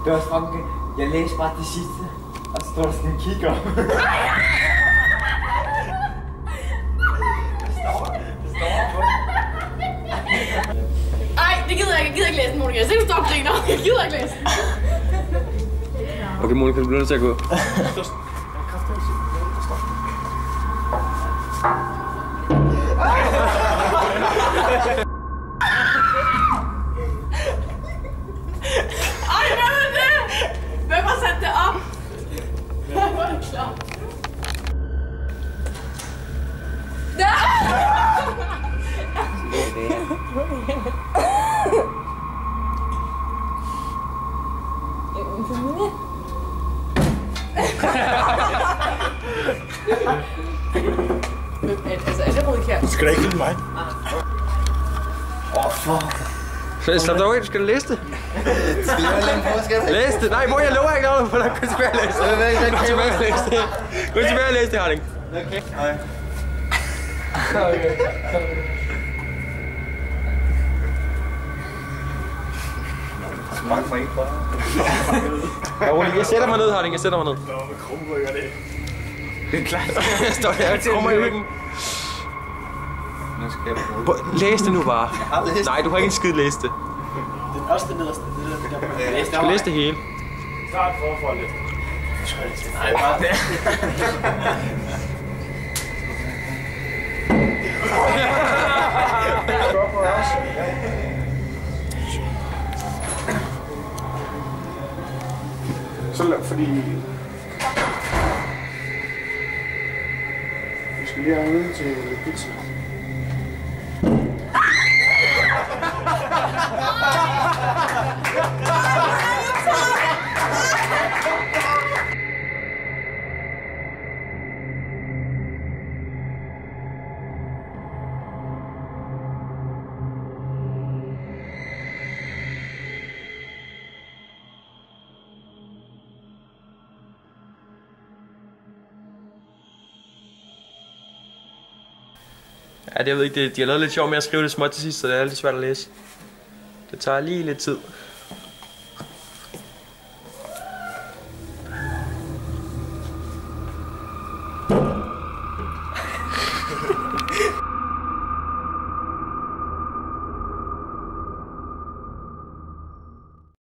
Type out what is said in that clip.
Det var sådan, jeg læste bare det sidste, og så står der sådan en kigger. Ej, det gider jeg ikke. Jeg gider ikke læse den, Monika. Jeg ser, du står og griner. Jeg gider ikke læse den. Okay, Monika, du bliver nødt til at gå. Ej, hvad er det? Hvem har sat det op? Hvor er det klart? Altså, er det Rødkjær? Du skal da ikke finde mig. Fuck. Slap dig af, du skal læse det. Skal jeg lade på, skal jeg? Læs det. Nej, mor, jeg lover ikke noget, for der gå tilbage og læse det. Gå tilbage og læse det. Gå tilbage og læse det, Harding. Okay. Nej. Smag mig ikke bare. Jeg sætter mig ned, Harding. Jeg sætter mig ned. Nå, med krumrykker det. Det er klart. Jeg står der og krummer i ryggen. Nu skal jeg prøve. Læs det nu bare. har læst det. Nej, du har ikke en skid læst det. Den også det nederste. Du skal læse det hele. Start forfra lidt. Nej, bare det. Så fordi... Vi skal lige have ude til pizza. Ja, det jeg ved ikke, de har lavet lidt sjov med at skrive det småt til sidst, så det er lidt svært at læse. Det tager lige lidt tid.